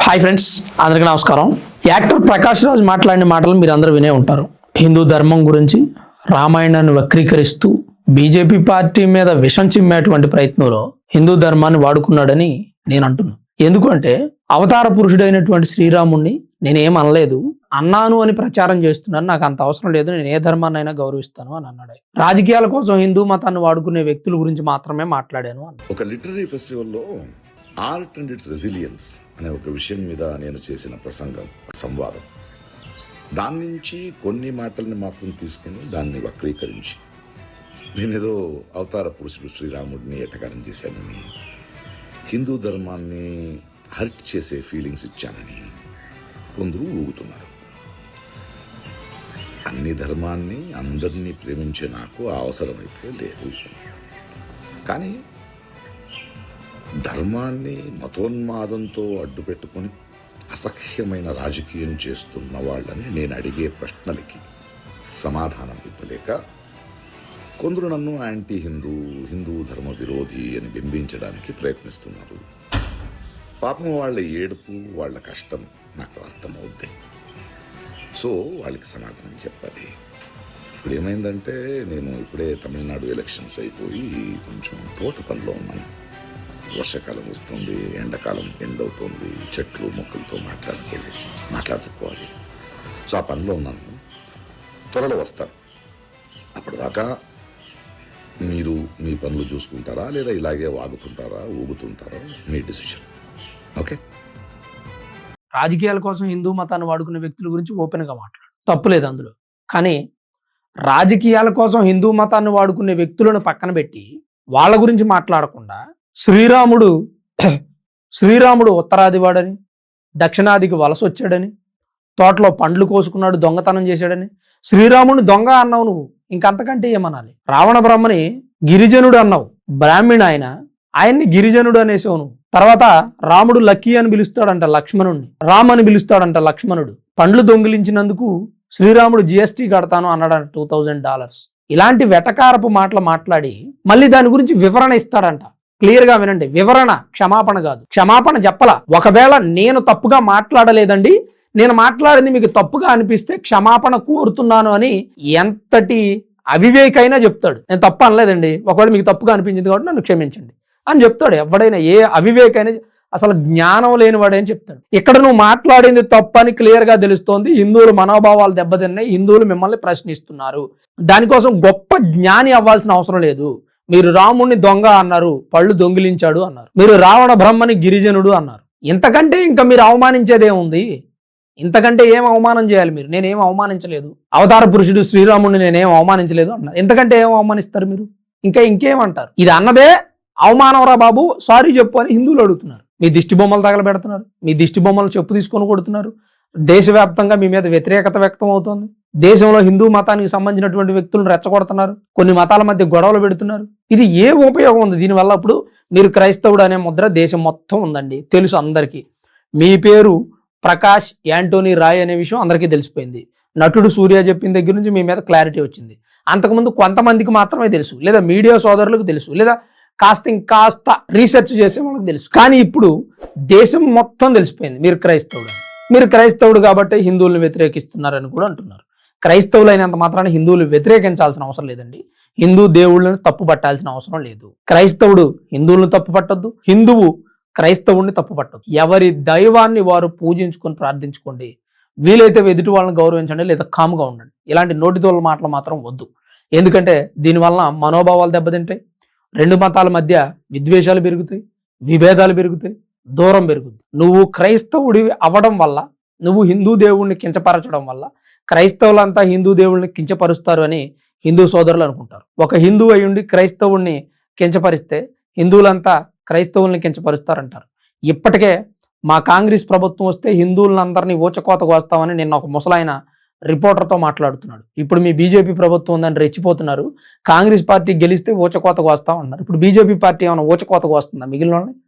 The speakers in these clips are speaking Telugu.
హాయ్ ఫ్రెండ్స్, అందరికీ నమస్కారం. యాక్టర్ ప్రకాష్ రాజ్ మాట్లాడిన మాటలు మీరు అందరూ వినే ఉంటారు. హిందూ ధర్మం గురించి రామాయణాన్ని వక్రీకరిస్తూ బీజేపీ పార్టీ మీద విషం చిమ్మేటువంటి ప్రయత్నంలో హిందూ ధర్మాన్ని వాడుకున్నాడని నేను అంటున్నాను. ఎందుకంటే అవతార పురుషుడైనటువంటి శ్రీరాముణ్ణి నేనేం అనలేదు, అన్నాను అని ప్రచారం చేస్తున్నాను. నాకు అంత అవసరం లేదు, నేను ఏ ధర్మాన్నైనా గౌరవిస్తాను అని అన్నాడు. రాజకీయాల కోసం హిందూ మతాన్ని వాడుకునే వ్యక్తుల గురించి మాత్రమే మాట్లాడాను అన్నాడు. ఒక లిటరీ ఫెస్టివల్లో ఆర్ట్ అండ్ ఇట్స్ రెసిలియన్స్ అనే ఒక విషయం మీద నేను చేసిన ప్రసంగం, సంవాదం, దాని నుంచి కొన్ని మాటల్ని మాత్రం తీసుకుని దాన్ని వక్రీకరించి నేనేదో అవతార పురుషుడు శ్రీరాముడిని ఎటకారం చేశానని, హిందూ ధర్మాన్ని హర్ట్ చేసే ఫీలింగ్స్ ఇచ్చానని కొందరు ఊగుతున్నారు. అన్ని ధర్మాన్ని అందరినీ ప్రేమించే నాకు ఆ అవసరమైతే లేదు. కానీ ధర్మాన్ని మతోన్మాదంతో అడ్డుపెట్టుకొని అసహ్యమైన రాజకీయం చేస్తున్న వాళ్ళని నేను అడిగే ప్రశ్నలకి సమాధానం ఇవ్వలేక కొందరు నన్ను యాంటీ హిందూ ధర్మ విరోధి అని బింబించడానికి ప్రయత్నిస్తున్నారు. పాపం వాళ్ళ ఏడుపు, వాళ్ళ కష్టం నాకు అర్థమవుద్ది. సో వాళ్ళకి సమాధానం చెప్పాలి. ఇప్పుడు ఏమైందంటే, నేను ఇప్పుడే తమిళనాడు ఎలక్షన్స్ అయిపోయి కొంచెం తోట పనిలో ఉన్నాను. వర్షాకాలం వస్తుంది, ఎండాకాలం ఎండవుతుంది, చెట్లు మొక్కలతో మాట్లాడుకోవాలి. సో ఆ పనిలో ఉన్నాను, త్వరలో వస్తాను. అప్పటిదాకా మీరు మీ పనులు చూసుకుంటారా, లేదా ఇలాగే వాగుతుంటారా, ఊగుతుంటారా, మీ డిసిషన్. ఓకే. రాజకీయాల కోసం హిందూ మతాన్ని వాడుకునే వ్యక్తుల గురించి ఓపెన్గా మాట్లాడు, తప్పులేదు అందులో. కానీ రాజకీయాల కోసం హిందూ మతాన్ని వాడుకునే వ్యక్తులను పక్కన పెట్టి వాళ్ళ గురించి మాట్లాడకుండా శ్రీరాముడు ఉత్తరాదివాడని, దక్షిణాదికి వలస వచ్చాడని, తోటలో పండ్లు కోసుకున్నాడు, దొంగతనం చేశాడని, శ్రీరాముడిని దొంగ అన్నావు నువ్వు. ఇంకంతకంటే ఏమనాలి? రావణ బ్రహ్మని గిరిజనుడు అన్నావు, బ్రాహ్మణ ఆయన్ని గిరిజనుడు అనేసావు నువ్వు. తర్వాత రాముడు లక్కీ అని పిలుస్తాడంట లక్ష్మణుడిని, రామ్ అని పిలుస్తాడంట లక్ష్మణుడు. పండ్లు దొంగిలించినందుకు శ్రీరాముడు జిఎస్టీ కడతాను అన్నాడంట $2000. ఇలాంటి వెటకారపు మాటలు మాట్లాడి మళ్ళీ దాని గురించి వివరణ ఇస్తాడంట. క్లియర్ గా వినండి, వివరణ, క్షమాపణ కాదు. క్షమాపణ చెప్పలా. ఒకవేళ నేను తప్పుగా మాట్లాడలేదండి, నేను మాట్లాడింది మీకు తప్పుగా అనిపిస్తే క్షమాపణ కోరుతున్నాను అని ఎంతటి అవివేకైనా చెప్తాడు. నేను తప్పు అనలేదండి, ఒకవేళ మీకు తప్పుగా అనిపించింది కాబట్టి నన్ను క్షమించండి అని చెప్తాడు. ఎవడైనా ఏ అవివేకైనా, అసలు జ్ఞానం లేనివాడని చెప్తాడు. ఇక్కడ నువ్వు మాట్లాడింది తప్పు అని క్లియర్ గా తెలుస్తోంది. హిందువుల మనోభావాలు దెబ్బతిన్నాయి, హిందువులు మిమ్మల్ని ప్రశ్నిస్తున్నారు. దానికోసం గొప్ప జ్ఞాని అవ్వాల్సిన అవసరం లేదు. మీరు రాముణ్ణి దొంగ అన్నారు, పళ్ళు దొంగిలించాడు అన్నారు, మీరు రావణ బ్రహ్మని గిరిజనుడు అన్నారు. ఇంతకంటే ఇంకా మీరు అవమానించేదేముంది? ఇంతకంటే ఏం అవమానం చేయాలి మీరు? నేనేం అవమానించలేదు, అవతార పురుషుడు శ్రీరాముడిని నేనేం అవమానించలేదు అన్నారు. ఇంతకంటే ఏం అవమానిస్తారు మీరు? ఇంకేమంటారు? ఇది అన్నదే అవమానంరా బాబు, సారీ చెప్పు అని హిందువులు అడుగుతున్నారు. మీ దిష్టి బొమ్మలు తగలబెడుతున్నారు, మీ దిష్టి బొమ్మలు చెప్పు తీసుకొని కొడుతున్నారు. దేశవ్యాప్తంగా మీ మీద వ్యతిరేకత వ్యక్తం అవుతోంది. దేశంలో హిందూ మతానికి సంబంధించినటువంటి వ్యక్తులను రెచ్చగొడుతున్నారు, కొన్ని మతాల మధ్య గొడవలు పెడుతున్నారు. ఇది ఏ ఉపయోగం ఉంది దీనివల్ల? ఇప్పుడు మీరు క్రైస్తవుడు అనే ముద్ర దేశం మొత్తం ఉందండి, తెలుసు అందరికీ. మీ పేరు ప్రకాష్ యాంటోనీ రాయ్ అనే విషయం అందరికీ తెలిసిపోయింది. నటుడు సూర్య చెప్పిన దగ్గర నుంచి మీ మీద క్లారిటీ వచ్చింది. అంతకుముందు కొంతమందికి మాత్రమే తెలుసు, లేదా మీడియా సోదరులకు తెలుసు, లేదా ఇంకాస్త రీసెర్చ్ చేసే వాళ్ళకి తెలుసు. కానీ ఇప్పుడు దేశం మొత్తం తెలిసిపోయింది మీరు క్రైస్తవుడు. మీరు క్రైస్తవుడు కాబట్టి హిందువులను వ్యతిరేకిస్తున్నారని కూడా అంటున్నారు. క్రైస్తవులు అయినంత మాత్రాన హిందువులు వ్యతిరేకించాల్సిన అవసరం లేదండి. హిందూ దేవుళ్ళని తప్పు పట్టాల్సిన అవసరం లేదు. క్రైస్తవుడు హిందువులను తప్పు పట్టద్దు, హిందువు క్రైస్తవుడిని తప్పు పట్టదు. ఎవరి దైవాన్ని వారు పూజించుకొని ప్రార్థించుకోండి. వీలైతే ఎదుటి వాళ్ళని గౌరవించండి, లేదా కాముగా ఉండండి. ఇలాంటి నోటితోళ్ళ మాటలు మాత్రం వద్దు. ఎందుకంటే దీనివల్ల మనోభావాలు దెబ్బతింటాయి, రెండు మతాల మధ్య విద్వేషాలు పెరుగుతాయి, విభేదాలు పెరుగుతాయి, దూరం పెరుగుతుంది. నువ్వు క్రైస్తవుడి అవ్వడం వల్ల, నువ్వు హిందూ దేవుణ్ణి కించపరచడం వల్ల క్రైస్తవులంతా హిందూ దేవుళ్ళని కించపరుస్తారు అని హిందూ సోదరులు అనుకుంటారు. ఒక హిందూ అయ్యుండి క్రైస్తవుణ్ణి కించపరిస్తే హిందువులంతా క్రైస్తవుల్ని కించపరుస్తారంటారు. ఇప్పటికే మా కాంగ్రెస్ ప్రభుత్వం వస్తే హిందువులందరినీ ఊచకోతకు వస్తామని నిన్న ఒక ముసలాయన రిపోర్టర్తో మాట్లాడుతున్నాడు. ఇప్పుడు మీ బీజేపీ ప్రభుత్వం ఉందని రెచ్చిపోతున్నారు, కాంగ్రెస్ పార్టీ గెలిస్తే ఊచకోతకు వస్తాం అన్నారు. ఇప్పుడు బీజేపీ పార్టీ ఏమైనా ఊచకోతకు వస్తుందా మిగిలిన?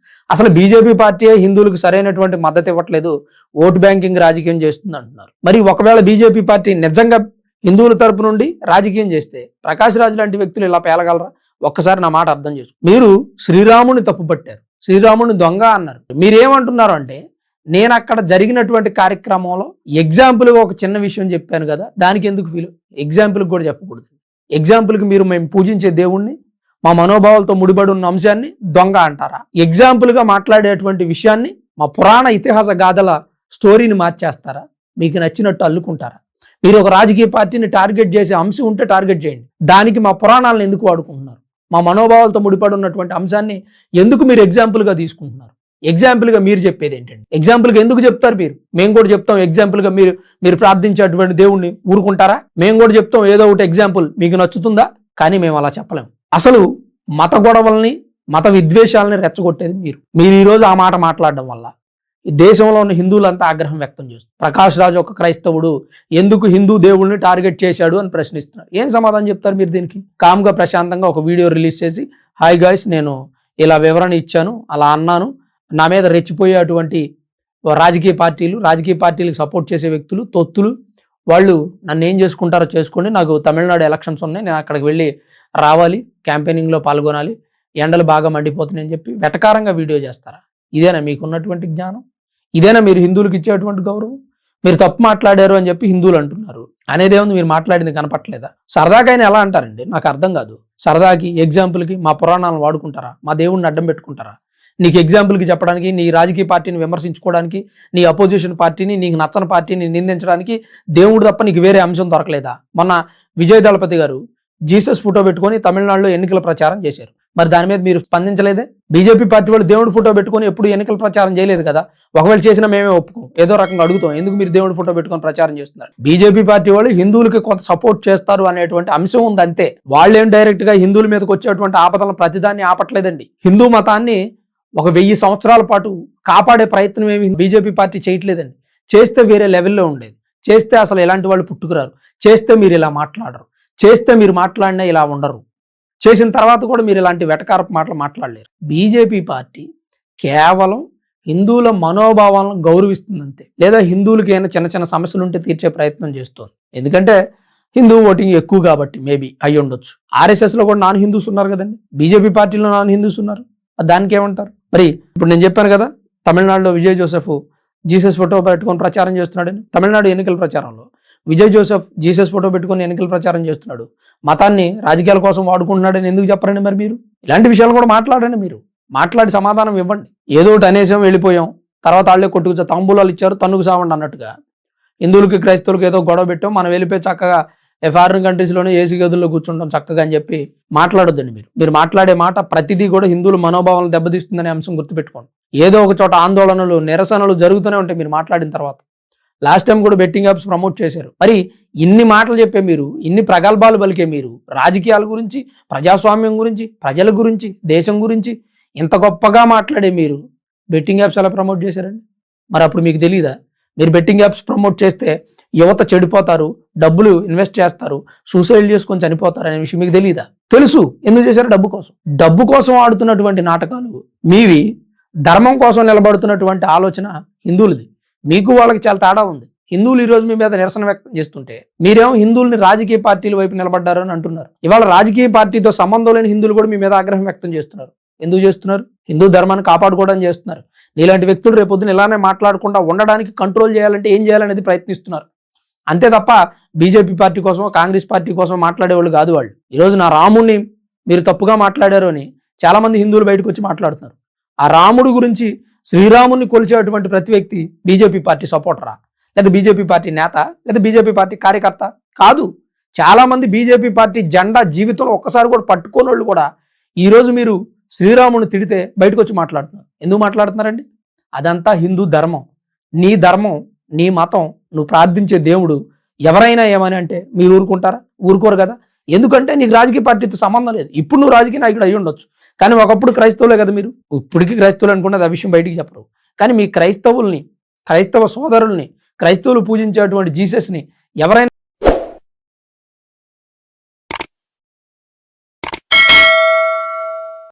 అసలు బీజేపీ పార్టీ హిందువులకు సరైనటువంటి మద్దతు ఇవ్వట్లేదు, ఓటు బ్యాంకింగ్ రాజకీయం చేస్తుంది అంటున్నారు. మరి ఒకవేళ బీజేపీ పార్టీ నిజంగా హిందువుల తరపు నుండి రాజకీయం చేస్తే ప్రకాష్ రాజ్ లాంటి వ్యక్తులు ఇలా పేలగలరా? ఒక్కసారి నా మాట అర్థం చేసుకో. మీరు శ్రీరాముని తప్పు పట్టారు, శ్రీరాముని దొంగ అన్నారు. మీరేమంటున్నారు అంటే నేను అక్కడ జరిగినటువంటి కార్యక్రమంలో ఎగ్జాంపుల్గా ఒక చిన్న విషయం చెప్పాను కదా, దానికి ఎందుకు ఫీల్? ఎగ్జాంపుల్కి కూడా చెప్పకూడదు. ఎగ్జాంపుల్కి మేము పూజించే దేవుణ్ణి, మా మనోభావాలతో ముడిపడి ఉన్న అంశాన్ని దొంగ అంటారా? ఎగ్జాంపుల్గా మాట్లాడేటువంటి విషయాన్ని మా పురాణ ఇతిహాస గాథల స్టోరీని మార్చేస్తారా? మీకు నచ్చినట్టు అల్లుకుంటారా? మీరు ఒక రాజకీయ పార్టీని టార్గెట్ చేసే అంశం ఉంటే టార్గెట్ చేయండి. దానికి మా పురాణాలను ఎందుకు వాడుకుంటున్నారు? మా మనోభావాలతో ముడిపడి ఉన్నటువంటి అంశాన్ని ఎందుకు మీరు ఎగ్జాంపుల్గా తీసుకుంటున్నారు? ఎగ్జాంపుల్గా మీరు చెప్పేది ఏంటండి? ఎగ్జాంపుల్గా ఎందుకు చెప్తారు మీరు? మేము కూడా చెప్తాం ఎగ్జాంపుల్గా మీరు ప్రార్థించేటువంటి దేవుణ్ణి ఊరుకుంటారా? మేము కూడా చెప్తాం ఏదో ఒకటి ఎగ్జాంపుల్, మీకు నచ్చుతుందా? కానీ మేము అలా చెప్పలేము. అసలు మత గొడవల్ని, మత విద్వేషాలని రెచ్చగొట్టేది మీరు ఈరోజు ఆ మాట మాట్లాడడం వల్ల ఈ దేశంలో ఉన్న హిందువులంతా ఆగ్రహం వ్యక్తం చేస్తారు. ప్రకాష్ రాజ్ ఒక క్రైస్తవుడు, ఎందుకు హిందూ దేవుళ్ళని టార్గెట్ చేశాడు అని ప్రశ్నిస్తున్నారు. ఏం సమాధానం చెప్తారు మీరు దీనికి? కామ్గా ప్రశాంతంగా ఒక వీడియో రిలీజ్ చేసి, హాయ్ గాయ్స్, నేను ఇలా వివరణ ఇచ్చాను, అలా అన్నాను, నా మీద రెచ్చిపోయేటువంటి రాజకీయ పార్టీలకు సపోర్ట్ చేసే వ్యక్తులు, తొత్తులు, వాళ్ళు నన్ను ఏం చేసుకుంటారో చేసుకోండి, నాకు తమిళనాడు ఎలక్షన్స్ ఉన్నాయి, నేను అక్కడికి వెళ్ళి రావాలి, క్యాంపెయినింగ్లో పాల్గొనాలి, ఎండలు బాగా మండిపోతున్నాయని చెప్పి వెటకారంగా వీడియో చేస్తారా? ఇదేనా మీకున్నటువంటి జ్ఞానం? ఇదేనా మీరు హిందువులకు ఇచ్చేటువంటి గౌరవం? మీరు తప్పు మాట్లాడారు అని చెప్పి హిందువులు అంటున్నారు అనేదేముంది, మీరు మాట్లాడింది కనపట్లేదా? సరదాకైనా ఎలా అంటారండి? నాకు అర్థం కాదు. సరదాకి, ఎగ్జాంపుల్కి మా పురాణాలను వాడుకుంటారా? మా దేవుడిని అడ్డం పెట్టుకుంటారా? నీకు ఎగ్జాంపుల్కి చెప్పడానికి, నీ రాజకీయ పార్టీని విమర్శించుకోవడానికి, నీ అపోజిషన్ పార్టీని, నీకు నచ్చని పార్టీని నిందించడానికి దేవుడు తప్ప నీకు వేరే అంశం దొరకలేదా? మొన్న విజయ్ దళపతి గారు జీసస్ ఫోటో పెట్టుకొని తమిళనాడులో ఎన్నికల ప్రచారం చేశారు. మరి దాని మీద మీరు స్పందించలేదే? బీజేపీ పార్టీ వాళ్ళు దేవుడి ఫోటో పెట్టుకొని ఎప్పుడు ఎన్నికల ప్రచారం చేయలేదు కదా. ఒకవేళ చేసినా మేమే ఒప్పుకోం, ఏదో రకంగా అడుగుతాం, ఎందుకు మీరు దేవుడి ఫోటో పెట్టుకొని ప్రచారం చేస్తున్నారు? బీజేపీ పార్టీ వాళ్ళు హిందువులకి కొంత సపోర్ట్ చేస్తారు అనేటువంటి అంశం ఉంది అంతే. వాళ్ళేం డైరెక్ట్ గా హిందువుల మీదకి వచ్చేటువంటి ఆపదలను ప్రతిదాన్ని ఆపట్లేదండి. హిందూ మతాన్ని ఒక 1000 సంవత్సరాల పాటు కాపాడే ప్రయత్నం ఏమి బీజేపీ పార్టీ చేయట్లేదండి. చేస్తే వేరే లెవెల్లో ఉండేది. చేస్తే అసలు ఎలాంటి వాళ్ళు పుట్టుకురారు. చేస్తే మీరు ఇలా మాట్లాడరు. చేస్తే మీరు మాట్లాడినా ఇలా ఉండరు. చేసిన తర్వాత కూడా మీరు ఇలాంటి వెటకారపు మాటలు మాట్లాడలేరు. బీజేపీ పార్టీ కేవలం హిందువుల మనోభావాలను గౌరవిస్తుందంతే, లేదా హిందువులకి ఏమైనా చిన్న చిన్న సమస్యలు ఉంటే తీర్చే ప్రయత్నం చేస్తుంది. ఎందుకంటే హిందూ ఓటింగ్ ఎక్కువ కాబట్టి మేబీ అయ్యి ఉండొచ్చు. ఆర్ఎస్ఎస్లో కూడా నాన్ హిందూస్ ఉన్నారు కదండి, బీజేపీ పార్టీలో నాన్ హిందూస్ ఉన్నారు. దానికి ఏమంటారు? మరి ఇప్పుడు నేను చెప్పాను కదా, తమిళనాడులో విజయ్ జోసెఫ్ జీసస్ ఫోటో పెట్టుకొని ప్రచారం చేస్తున్నాడని. తమిళనాడు ఎన్నికల ప్రచారంలో విజయ్ జోసెఫ్ జీసస్ ఫోటో పెట్టుకొని ఎన్నికల ప్రచారం చేస్తున్నాడు, మతాన్ని రాజకీయాల కోసం వాడుకుంటున్నాడని ఎందుకు చెప్పరండి? మరి మీరు ఇలాంటి విషయాలు కూడా మాట్లాడండి. మీరు మాట్లాడి సమాధానం ఇవ్వండి. ఏదో ఒకటి అనేసాం, వెళ్ళిపోయాం, తర్వాత వాళ్ళే కొట్టుకు తాంబూలాలు ఇచ్చారు, తన్నుకు సావండి అన్నట్టుగా హిందువులకి క్రైస్తవులకి ఏదో గొడవ పెట్టాం, మనం వెళ్ళిపోయి చక్కగా ఫారిన్ కంట్రీస్లోనే ఏసీ గదుల్లో కూర్చుంటాం చక్కగా అని చెప్పి మాట్లాడొద్దండి. మీరు మాట్లాడే మాట ప్రతిదీ కూడా హిందువుల మనోభావాలను దెబ్బతీస్తుందనే అంశం గుర్తుపెట్టుకోండి. ఏదో ఒక చోట ఆందోళనలు, నిరసనలు జరుగుతూనే ఉంటాయి మీరు మాట్లాడిన తర్వాత. లాస్ట్ టైం కూడా బెట్టింగ్ యాప్స్ ప్రమోట్ చేశారు. మరి ఇన్ని మాటలు చెప్పే మీరు, ఇన్ని ప్రగల్భాలు పలికే మీరు, రాజకీయాల గురించి, ప్రజాస్వామ్యం గురించి, ప్రజల గురించి, దేశం గురించి ఇంత గొప్పగా మాట్లాడే మీరు బెట్టింగ్ యాప్స్ ఎలా ప్రమోట్ చేశారండి? మరి అప్పుడు మీకు తెలియదా? మీరు బెట్టింగ్ యాప్స్ ప్రమోట్ చేస్తే యువత చెడిపోతారు, డబ్బులు ఇన్వెస్ట్ చేస్తారు, సూసైడ్ చేసుకొని చనిపోతారు అనే విషయం మీకు తెలియదా? తెలుసు. ఎందుకు చేశారు? డబ్బు కోసం ఆడుతున్నటువంటి నాటకాలు మీవి. ధర్మం కోసం నిలబడుతున్నటువంటి ఆలోచన హిందువులది. మీకు వాళ్ళకి చాలా తేడా ఉంది. హిందువులు ఈ రోజు మీ మీద నిరసన వ్యక్తం చేస్తుంటే మీరేమో హిందువుల్ని రాజకీయ పార్టీల వైపు నిలబడ్డారు అని అంటున్నారు. ఇవాళ రాజకీయ పార్టీతో సంబంధం లేని హిందువులు కూడా మీ మీద ఆగ్రహం వ్యక్తం చేస్తున్నారు. ఎందుకు చేస్తున్నారు? హిందూ ధర్మాన్ని కాపాడుకోవడం చేస్తున్నారు. ఇలాంటి వ్యక్తులు రేపొద్దున ఇలానే మాట్లాడకుండా ఉండడానికి కంట్రోల్ చేయాలంటే ఏం చేయాలనేది ప్రయత్నిస్తున్నారు. అంతే తప్ప బీజేపీ పార్టీ కోసం, కాంగ్రెస్ పార్టీ కోసం మాట్లాడేవాళ్ళు కాదు వాళ్ళు. ఈరోజు నా రాముడిని మీరు తప్పుగా మాట్లాడారు అని చాలా మంది హిందువులు బయటకు వచ్చి మాట్లాడుతున్నారు. ఆ రాముడు గురించి, శ్రీరాముని కొలిచేటువంటి ప్రతి వ్యక్తి బీజేపీ పార్టీ సపోర్టరా, లేదా బీజేపీ పార్టీ నేత, లేదా బీజేపీ పార్టీ కార్యకర్త కాదు. చాలా మంది బీజేపీ పార్టీ జెండా జీవితంలో ఒక్కసారి కూడా పట్టుకోని వాళ్ళు కూడా ఈరోజు మీరు శ్రీరాముని తిడితే బయటకు వచ్చి మాట్లాడుతున్నారు. ఎందుకు మాట్లాడుతున్నారండి? అదంతా హిందూ ధర్మం. నీ ధర్మం, నీ మతం, నువ్వు ప్రార్థించే దేవుడు ఎవరైనా ఏమని అంటే మీరు ఊరుకుంటారా? ఊరుకోరు కదా. ఎందుకంటే నీకు రాజకీయ పార్టీతో సంబంధం లేదు. ఇప్పుడు నువ్వు రాజకీయ నాయకుడు అయ్యి ఉండొచ్చు, కానీ ఒకప్పుడు క్రైస్తవులే కదా మీరు. ఇప్పటికీ క్రైస్తవులు అనుకున్నది ఆ విషయం బయటికి చెప్పరు. కానీ మీ క్రైస్తవుల్ని, క్రైస్తవ సోదరుల్ని, క్రైస్తవులు పూజించేటువంటి జీసస్ని ఎవరైనా